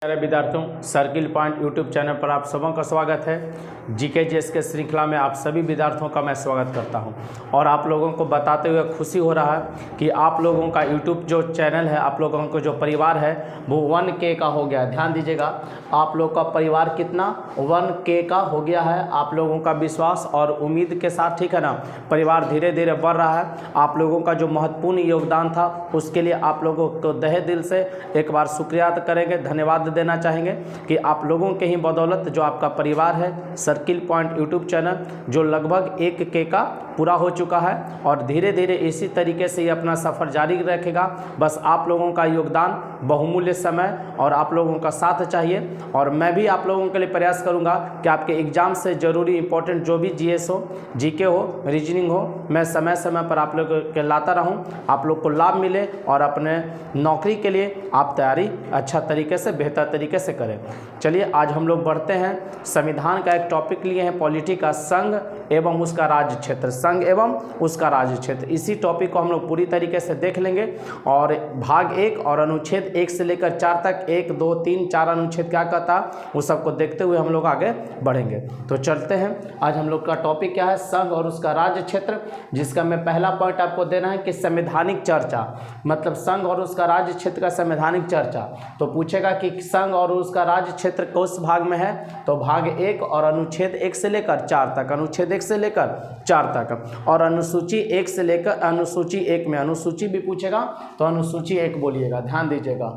प्यारे विद्यार्थियों, circle point YouTube channel पर आप सबों का स्वागत है। जीके जीएस के श्रृंखला में आप सभी विद्यार्थियों का मैं स्वागत करता हूं और आप लोगों को बताते हुए खुशी हो रहा है कि आप लोगों का यूट्यूब जो चैनल है, आप लोगों को जो परिवार है वो 1K का हो गया। ध्यान दीजिएगा, आप लोग का परिवार कितना 1K का हो गया है। आप लोगों का विश्वास और उम्मीद के साथ, ठीक है ना, परिवार धीरे धीरे बढ़ रहा है। आप लोगों का जो महत्वपूर्ण योगदान था उसके लिए आप लोगों को तहे दिल से एक बार शुक्रिया करेंगे, धन्यवाद देना चाहेंगे कि आप लोगों के ही बदौलत जो आपका परिवार है सर्किल पॉइंट यूट्यूब चैनल जो लगभग 1K का पूरा हो चुका है और धीरे धीरे इसी तरीके से ये अपना सफ़र जारी रखेगा। बस आप लोगों का योगदान, बहुमूल्य समय और आप लोगों का साथ चाहिए। और मैं भी आप लोगों के लिए प्रयास करूंगा कि आपके एग्जाम से ज़रूरी इंपॉर्टेंट जो भी जीएस हो, जीके हो, रीजनिंग हो, मैं समय समय पर आप लोग के लाता रहूं, आप लोग को लाभ मिले और अपने नौकरी के लिए आप तैयारी अच्छा तरीके से, बेहतर तरीके से करें। चलिए आज हम लोग बढ़ते हैं। संविधान का एक टॉपिक लिए हैं, पॉलिटी का संघ एवं उसका राज्य क्षेत्र, संघ एवं उसका राज्य क्षेत्र। इसी टॉपिक को हम लोग पूरी तरीके से देख लेंगे और भाग 1 और अनुच्छेद 1 से लेकर 4 तक 1, 2, 3, 4 अनुच्छेद क्या कहता है वो सबको देखते हुए हम लोग आगे बढ़ेंगे। तो चलते हैं। आज हम लोग का टॉपिक क्या है, संघ और उसका राज्य क्षेत्र, जिसका मैं पहला पॉइंट आपको देना है कि संवैधानिक चर्चा, मतलब संघ और उसका राज्य क्षेत्र का संवैधानिक चर्चा। तो पूछेगा कि संघ और उसका राज्य क्षेत्र किस भाग में है, तो भाग 1 और अनुच्छेद 1 से लेकर 4 तक, अनुच्छेद 1 से लेकर 4 तक। और अनुसूची 1 से लेकर अनुसूची 1 में, अनुसूची भी पूछेगा तो अनुसूची 1 बोलिएगा, ध्यान दीजिएगा,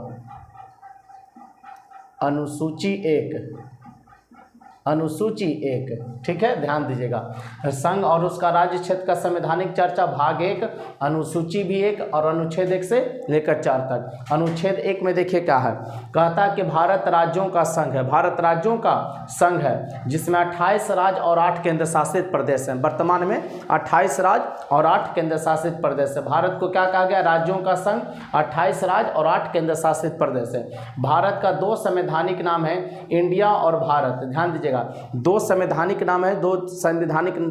अनुसूची 1, अनुसूची 1, ठीक है, ध्यान दीजिएगा। संघ और उसका राज्य क्षेत्र का संवैधानिक चर्चा भाग 1, अनुसूची भी 1 और अनुच्छेद 1 से लेकर 4 तक। अनुच्छेद 1 में देखिए क्या है, कहता है कि भारत राज्यों का संघ है, भारत राज्यों का संघ है जिसमें 28 राज्य और 8 केंद्र शासित प्रदेश हैं। वर्तमान में 28 राज्य और 8 केंद्र शासित प्रदेश है। भारत को क्या कहा गया, राज्यों का संघ, 28 राज्य और 8 केंद्र शासित प्रदेश है। भारत का 2 संवैधानिक नाम है, इंडिया और भारत। ध्यान दीजिए, 2 संवैधानिक नाम है, 2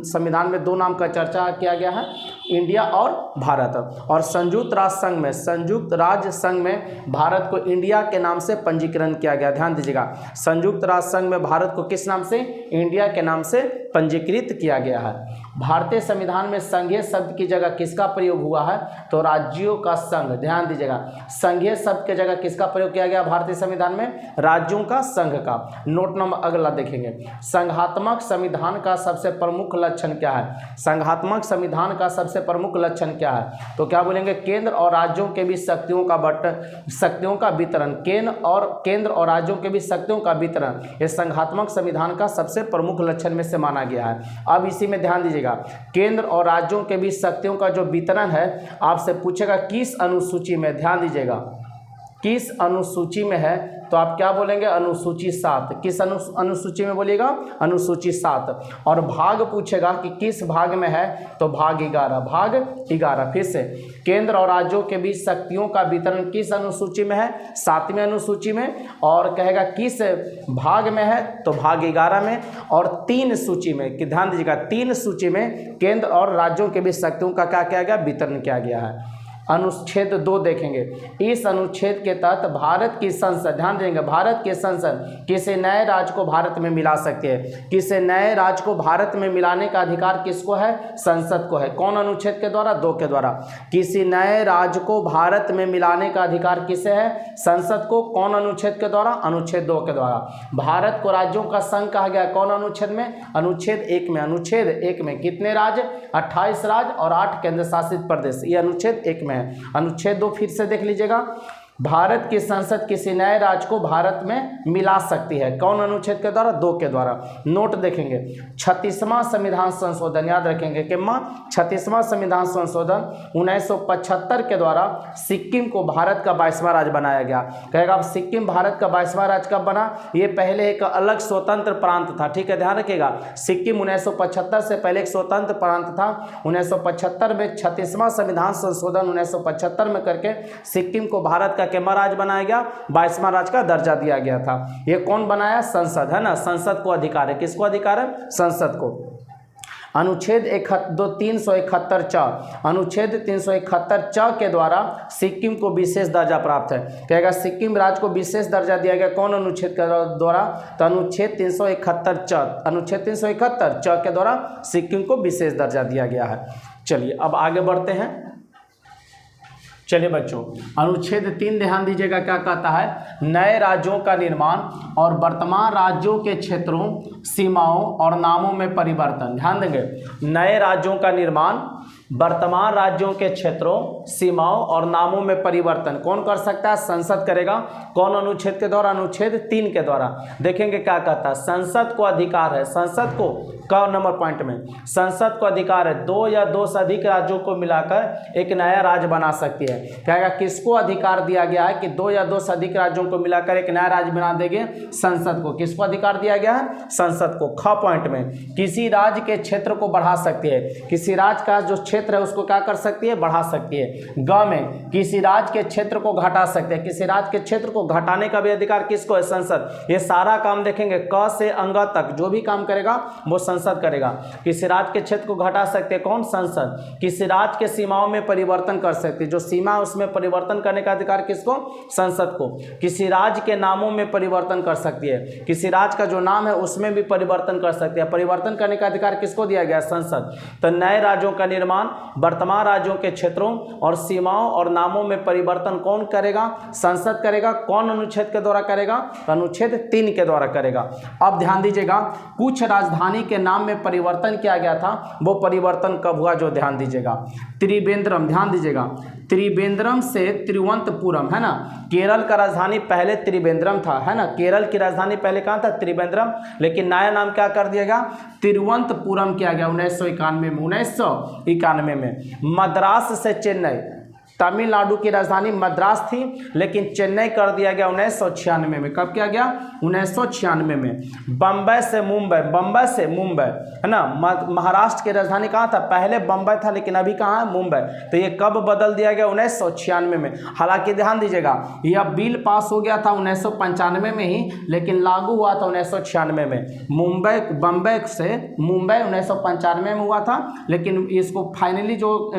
संविधान में 2 नाम का चर्चा किया गया है, इंडिया और भारत। और संयुक्त राष्ट्र संघ में, संयुक्त राज्य संघ में भारत को इंडिया के नाम से पंजीकरण किया गया। ध्यान दीजिएगा, संयुक्त राष्ट्र संघ में भारत को किस नाम से, इंडिया के नाम से पंजीकृत किया गया है। भारतीय संविधान में संघीय शब्द की जगह किसका प्रयोग हुआ है, तो राज्यों का संघ। ध्यान दीजिएगा, संघीय शब्द की जगह किसका प्रयोग किया गया भारतीय संविधान में, राज्यों का संघ का। नोट नंबर अगला देखेंगे, संघात्मक संविधान का सबसे प्रमुख लक्षण क्या है, संघात्मक संविधान का सबसे प्रमुख लक्षण क्या है, तो क्या बोलेंगे, केंद्र और राज्यों के बीच शक्तियों का वितरण, केंद्र और राज्यों के बीच शक्तियों का वितरण, यह संघात्मक संविधान का सबसे प्रमुख लक्षण में से माना गया है। अब इसी में ध्यान दीजिएगा, केंद्र और राज्यों के बीच शक्तियों का जो वितरण है, आपसे पूछेगा किस अनुसूची में, ध्यान दीजिएगा किस अनुसूची में है, तो आप क्या बोलेंगे, अनुसूची 7। किस अनुसूची में बोलिएगा, अनुसूची 7। और भाग पूछेगा कि किस भाग में है, तो भाग 11, भाग 11। फिर से, केंद्र और राज्यों के बीच शक्तियों का वितरण किस अनुसूची में है, 7वीं अनुसूची में। और कहेगा किस भाग में है, तो भाग 11 में। और 3 सूची में, कि ध्यान दीजिएगा 3 सूची में केंद्र और राज्यों के बीच शक्तियों का क्या किया गया, वितरण किया गया है। अनुच्छेद 2 देखेंगे, इस अनुच्छेद के तहत भारत की संसद, ध्यान देंगे, भारत की संसद किसी नए राज्य को भारत में मिला सकती है। किसी नए राज्य को भारत में मिलाने का अधिकार किसको है, संसद को है। कौन अनुच्छेद के द्वारा, 2 के द्वारा। किसी नए राज्य को भारत में मिलाने का अधिकार किसे है, संसद को। कौन अनुच्छेद के द्वारा, अनुच्छेद 2 के द्वारा। भारत को राज्यों का संघ कहा गया, कौन अनुच्छेद में, अनुच्छेद 1 में। अनुच्छेद 1 में कितने राज्य, 28 राज्य और 8 केंद्र शासित प्रदेश, ये अनुच्छेद 1 में है। अनुच्छेद 2 फिर से देख लीजिएगा, भारत की संसद किसी नए राज्य को भारत में मिला सकती है। कौन अनुच्छेद के द्वारा, 2 के द्वारा। नोट देखेंगे, 36वां संविधान संशोधन, याद रखेंगे कि 36वां संविधान संशोधन 1975 के द्वारा सिक्किम को भारत का 22वां राज्य बनाया गया। कहेगा अब सिक्किम भारत का 22वां राज्य कब बना, ये पहले एक अलग स्वतंत्र प्रांत था, ठीक है, ध्यान रखिएगा। सिक्किम 1975 से पहले एक स्वतंत्र प्रांत था। 1975 में 36वां संविधान संशोधन 1975 में करके सिक्किम को भारत का केमा राज्य बनाया गया, 22वां राज्य का दर्जा दिया गया था। ये कौन बनाया, संसद है ना, संसद को अधिकार है, किसको अधिकार है, संसद को। अनुच्छेद 371 च, अनुच्छेद 371 च के द्वारा सिक्किम को विशेष दर्जा प्राप्त है। कहेगा सिक्किम राज्य को विशेष दर्जा दिया गया कौन अनुच्छेद के द्वारा, तो अनुच्छेद 371 च, अनुच्छेद 371 च के द्वारा सिक्किम को विशेष दर्जा दिया गया है। चलिए अब आगे बढ़ते हैं। चलिए बच्चों, अनुच्छेद 3 ध्यान दीजिएगा क्या कहता है, नए राज्यों का निर्माण और वर्तमान राज्यों के क्षेत्रों, सीमाओं और नामों में परिवर्तन। ध्यान देंगे, नए राज्यों का निर्माण, वर्तमान राज्यों के क्षेत्रों, सीमाओं और नामों में परिवर्तन कौन कर सकता है, संसद करेगा। कौन अनुच्छेद के द्वारा, अनुच्छेद 3 के द्वारा। देखेंगे क्या कहता है, संसद को अधिकार है, संसद को क नंबर पॉइंट में, संसद को अधिकार है 2 या 2 से अधिक राज्यों को मिलाकर एक नया राज्य बना सकती है। कहेगा किसको अधिकार दिया गया है कि 2 या 2 से अधिक राज्यों को मिलाकर एक नया राज्य बना देंगे, संसद को। किसको अधिकार दिया गया है, संसद को। ख पॉइंट में, किसी राज्य के क्षेत्र को बढ़ा सकती है, किसी राज्य का जो क्षेत्र है उसको क्या कर सकती है, बढ़ा सकती है। ग में, किसी राज्य के क्षेत्र को घटा सकते हैं, किसी राज्य के क्षेत्र को घटाने का भी अधिकार किसको है, संसद। ये सारा काम देखेंगे क से अंग तक जो भी काम करेगा वो संसद करेगा। किसी राज्य के क्षेत्र को घटा सकते हैं कौन, संसद। किसी राज्य के सीमाओं में परिवर्तन कर सकते हैं, जो सीमा है उसमें परिवर्तन करने का अधिकार किसको, संसद को। किसी राज्य के नामों में परिवर्तन कर सकती है, किसी राज्य का जो नाम है उसमें भी परिवर्तन कर सकती है। परिवर्तन करने का अधिकार किसको दिया गया, संसद। तो नए राज्यों का निर्माण, वर्तमान राज्यों के क्षेत्रों और सीमाओं और नामों में परिवर्तन कौन करेगा, संसद करेगा। कौन अनुच्छेद के द्वारा करेगा, अनुच्छेद 3 के द्वारा करेगा। अब ध्यान दीजिएगा, कुछ राजधानी के नाम में परिवर्तन किया गया था, वो परिवर्तन कब हुआ, जो ध्यान दीजिएगा। त्रिवेंद्रम, ध्यान दीजिएगा, त्रिवेंद्रम से तिरुवनंतपुरम, है ना। केरल का राजधानी पहले त्रिवेंद्रम था, है ना। केरल की राजधानी पहले कहाँ था, त्रिवेंद्रम, लेकिन नया नाम क्या कर दिया गया, तिरुवनंतपुरम किया गया 1991 में। मद्रास से चेन्नई, तमिलनाडु की राजधानी मद्रास थी लेकिन चेन्नई कर दिया गया 1996 में। कब किया गया, 1996 में। बम्बई से मुंबई, बम्बई से मुंबई, है ना। महाराष्ट्र की राजधानी कहाँ था, पहले बम्बई था लेकिन अभी कहाँ है, मुंबई। तो ये कब बदल दिया गया, 1996 में। हालांकि ध्यान दीजिएगा, यह बिल पास हो गया था 1995 में ही, लेकिन लागू हुआ था 1996 में। मुंबई, बम्बई से मुंबई 1995 में हुआ था, लेकिन इसको फाइनली जो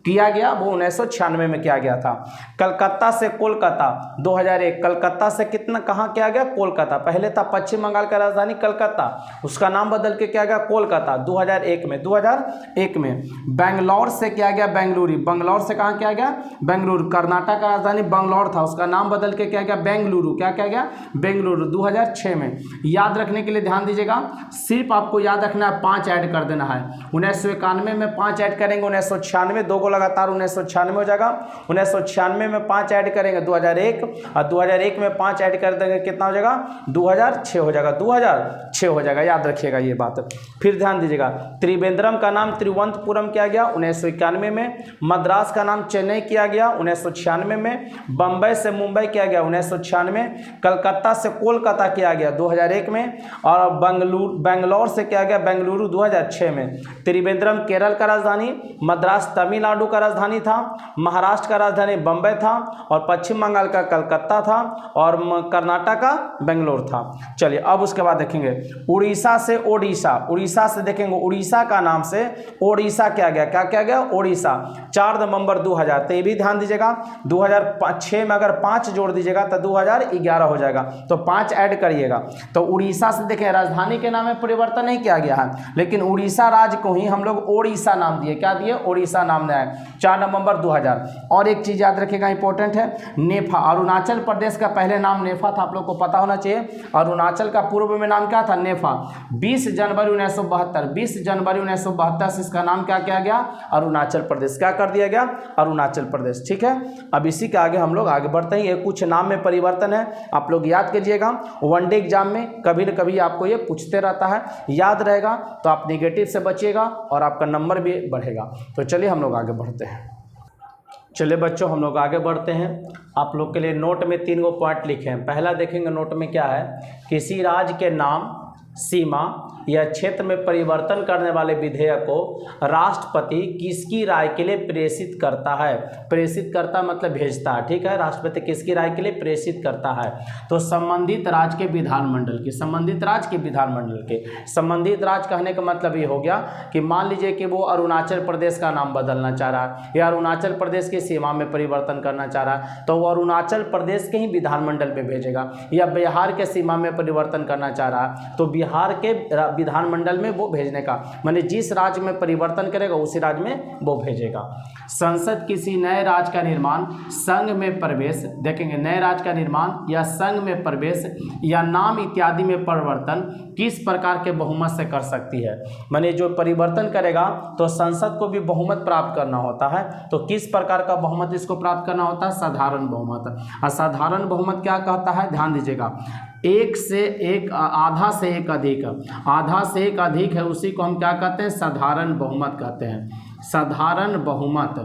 किया गया वो 1996 में किया गया था। कलकत्ता से कोलकाता 2001, कलकत्ता से कितना कहाँ किया गया, कोलकाता। पहले था पश्चिम बंगाल का राजधानी कलकत्ता, उसका नाम बदल के किया गया कोलकाता 2001 में। बेंगलोर से किया गया बेंगलुरु, बंगलौर से कहाँ किया गया, बेंगलुरु। कर्नाटक का राजधानी बंगलौर था, उसका नाम बदल के किया गया बेंगलुरु। क्या किया गया, बेंगलुरु 2006 में। याद रखने के लिए ध्यान दीजिएगा, सिर्फ आपको याद रखना है 5 ऐड कर देना है। 1991 में 5 ऐड करेंगे, 1996 2 को लगातार 1996 हो जाएगा। 1996 में 5 ऐड करेंगे 2001, और 2001 में 5 ऐड कर देंगे कितना हो जाएगा, 2006 हो जाएगा, 2006 हो जाएगा। याद रखिएगा ये बात। फिर ध्यान दीजिएगा, त्रिवेंद्रम का नाम तिरुवनंतपुरम किया गया 1991 में। मद्रास का नाम चेन्नई किया गया 1996 में। बम्बई से मुंबई किया गया 1996। कलकत्ता से कोलकाता किया गया 2001 में। और बेंगलोर से किया गया बेंगलुरु 2006 में। त्रिवेंद्रम केरल का राजधानी, मद्रास तमिलनाडु का राजधानी था, महाराष्ट्र का राजधानी बम्बई था, और पश्चिम बंगाल का कलकत्ता था, और कर्नाटक का बेंगलोर था। चलिए अब उसके बाद देखेंगे उड़ीसा से ओडिशा, उड़ीसा से देखेंगे उड़ीसा का नाम से ओडिशा किया गया। क्या किया गया, ओडिशा 4 नवंबर 2000। तो ये भी ध्यान दीजिएगा, 2006 में अगर 5 जोड़ दीजिएगा तो 2011 हो जाएगा, तो 5 ऐड करिएगा। तो उड़ीसा से देखें, राजधानी के नाम में परिवर्तन नहीं किया गया है, लेकिन उड़ीसा राज्य को ही हम लोग ओडिशा नाम दिए। क्या दिए, ओडिशा नाम दिया है 4 नवंबर 2000। और एक चीज याद रखिएगा, इंपॉर्टेंट है, नेफा। अरुणाचल प्रदेश का पहले नाम नेफा था, आप लोग को पता होना चाहिए। अरुणाचल का पूर्व में नाम क्या था, नेफा। 20 जनवरी 1972 से इसका नाम क्या किया गया, अरुणाचल प्रदेश। क्या कर दिया गया, अरुणाचल प्रदेश। ठीक है, अब इसी के आगे हम लोग आगे बढ़ते हैं। ये कुछ नाम में परिवर्तन है, आप लोग याद कीजिएगा। वनडे एग्जाम में कभी न कभी आपको ये पूछते रहता है, याद रहेगा तो आप नेगेटिव से बचिएगा और आपका नंबर भी बढ़ेगा। तो चलिए हम लोग आगे बढ़ते हैं। चलिए बच्चों, हम लोग आगे बढ़ते हैं। आप लोग के लिए नोट में 3 गो पॉइंट लिखे हैं। पहला देखेंगे नोट में क्या है, किसी राज्य के नाम, सीमा या क्षेत्र में परिवर्तन करने वाले विधेयक को राष्ट्रपति किसकी राय के लिए प्रेषित करता है? प्रेषित करता मतलब भेजता है, ठीक है। राष्ट्रपति किसकी राय के लिए प्रेषित करता है? तो संबंधित राज्य के विधानमंडल की, संबंधित राज्य के विधानमंडल के। संबंधित राज्य कहने का मतलब ये हो गया कि मान लीजिए कि वो अरुणाचल प्रदेश का नाम बदलना चाह रहा है या अरुणाचल प्रदेश की सीमा में परिवर्तन करना चाह रहा है, तो वो अरुणाचल प्रदेश के ही विधानमंडल में भेजेगा। या बिहार के सीमा में परिवर्तन करना चाह रहा है तो बिहार के विधानमंडल में वो भेजने का, माने जिस राज्य में परिवर्तन करेगा उसी राज्य में वो भेजेगा। संसद किसी नए राज्य का निर्माण, संघ में प्रवेश, देखेंगे नए राज्य का निर्माण या संघ में प्रवेश या नाम इत्यादि में परिवर्तन किस प्रकार के बहुमत से कर सकती है? माने जो परिवर्तन करेगा तो संसद को भी बहुमत प्राप्त करना होता है, तो किस प्रकार का बहुमत इसको प्राप्त करना होता है? साधारण बहुमत। असाधारण बहुमत क्या कहता है? ध्यान दीजिएगा, एक से एक, आधा से एक अधिक, आधा से एक अधिक है उसी को हम क्या कहते हैं? साधारण बहुमत कहते हैं। साधारण बहुमत,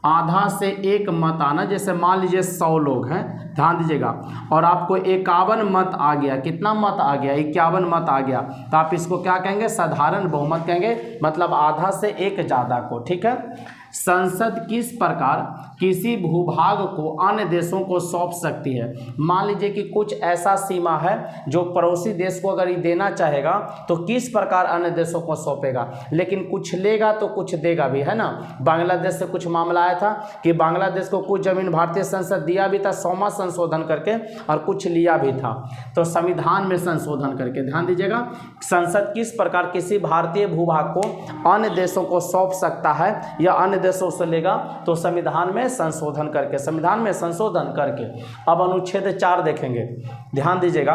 आधा से एक मत आना, जैसे मान लीजिए 100 लोग हैं, ध्यान दीजिएगा, और आपको 51 मत आ गया, कितना मत आ गया? 51 मत आ गया, तो आप इसको क्या कहेंगे? साधारण बहुमत कहेंगे, मतलब आधा से एक ज़्यादा को, ठीक है। संसद किस प्रकार किसी भूभाग को अन्य देशों को सौंप सकती है? मान लीजिए कि कुछ ऐसा सीमा है जो पड़ोसी देश को अगर ये देना चाहेगा तो किस प्रकार अन्य देशों को सौंपेगा, लेकिन कुछ लेगा तो कुछ देगा भी, है ना। बांग्लादेश से कुछ मामला आया था कि बांग्लादेश को कुछ जमीन भारतीय संसद दिया भी था 100वां संशोधन करके, और कुछ लिया भी था, तो संविधान में संशोधन करके। ध्यान दीजिएगा, संसद किस प्रकार किसी भारतीय भूभाग को अन्य देशों को सौंप सकता है या अन्य देशों से लेगा, तो संविधान में संशोधन करके, संविधान में संशोधन करके। अब अनुच्छेद 4 देखेंगे, ध्यान दीजिएगा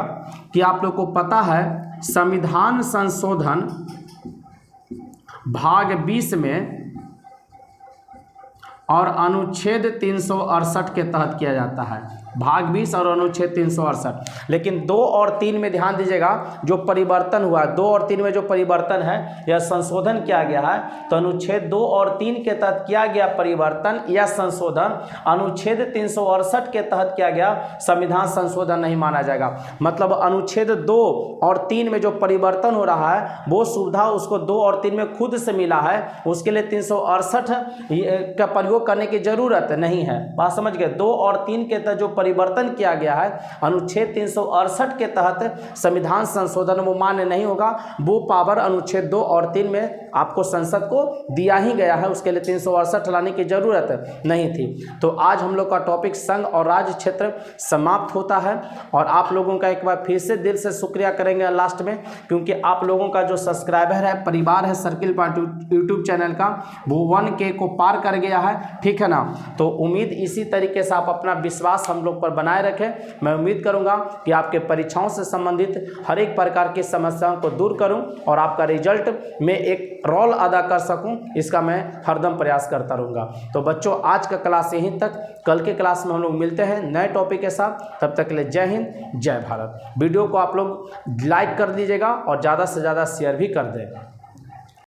कि आप लोग को पता है संविधान संशोधन भाग 20 में और अनुच्छेद 368 के तहत किया जाता है, भाग 20 और अनुच्छेद 368। लेकिन 2 और 3 में ध्यान दीजिएगा जो परिवर्तन हुआ है, 2 और 3 में जो परिवर्तन है या संशोधन किया गया है, तो अनुच्छेद 2 और 3 के तहत किया गया परिवर्तन या संशोधन अनुच्छेद 368 के तहत किया गया संविधान संशोधन नहीं माना जाएगा। मतलब अनुच्छेद 2 और 3 में जो परिवर्तन हो रहा है वो सुविधा उसको 2 और 3 में खुद से मिला है, उसके लिए 368 का प्रयोग करने की जरूरत नहीं है। बात समझ गए? 2 और 3 के तहत जो परिवर्तन किया गया है अनुच्छेद 368 के तहत संविधान संशोधन वो मान्य नहीं होगा, वो पावर अनुच्छेद 2 और 3 में आपको संसद को दिया ही गया है, उसके लिए 368 लाने की जरूरत नहीं थी। तो आज हम लोग का टॉपिक संघ और राज्य क्षेत्र समाप्त होता है, और आप लोगों का एक बार फिर से दिल से शुक्रिया करेंगे लास्ट में, क्योंकि आप लोगों का जो सब्सक्राइबर है, परिवार है सर्किल पॉइंट यूट्यूब चैनल का, वो 1K को पार कर गया है, ठीक है ना। तो उम्मीद इसी तरीके से आप अपना विश्वास हम लोग पर बनाए रखें। मैं उम्मीद करूंगा कि आपके परीक्षाओं से संबंधित हर एक प्रकार की समस्याओं को दूर करूं और आपका रिजल्ट में एक रोल अदा कर सकूं, इसका मैं हरदम प्रयास करता रहूंगा। तो बच्चों, आज का क्लास यहीं तक, कल के क्लास में हम लोग मिलते हैं नए टॉपिक के साथ। तब तक के लिए जय हिंद, जय भारत। वीडियो को आप लोग लाइक कर दीजिएगा और ज़्यादा से ज़्यादा शेयर भी कर दें।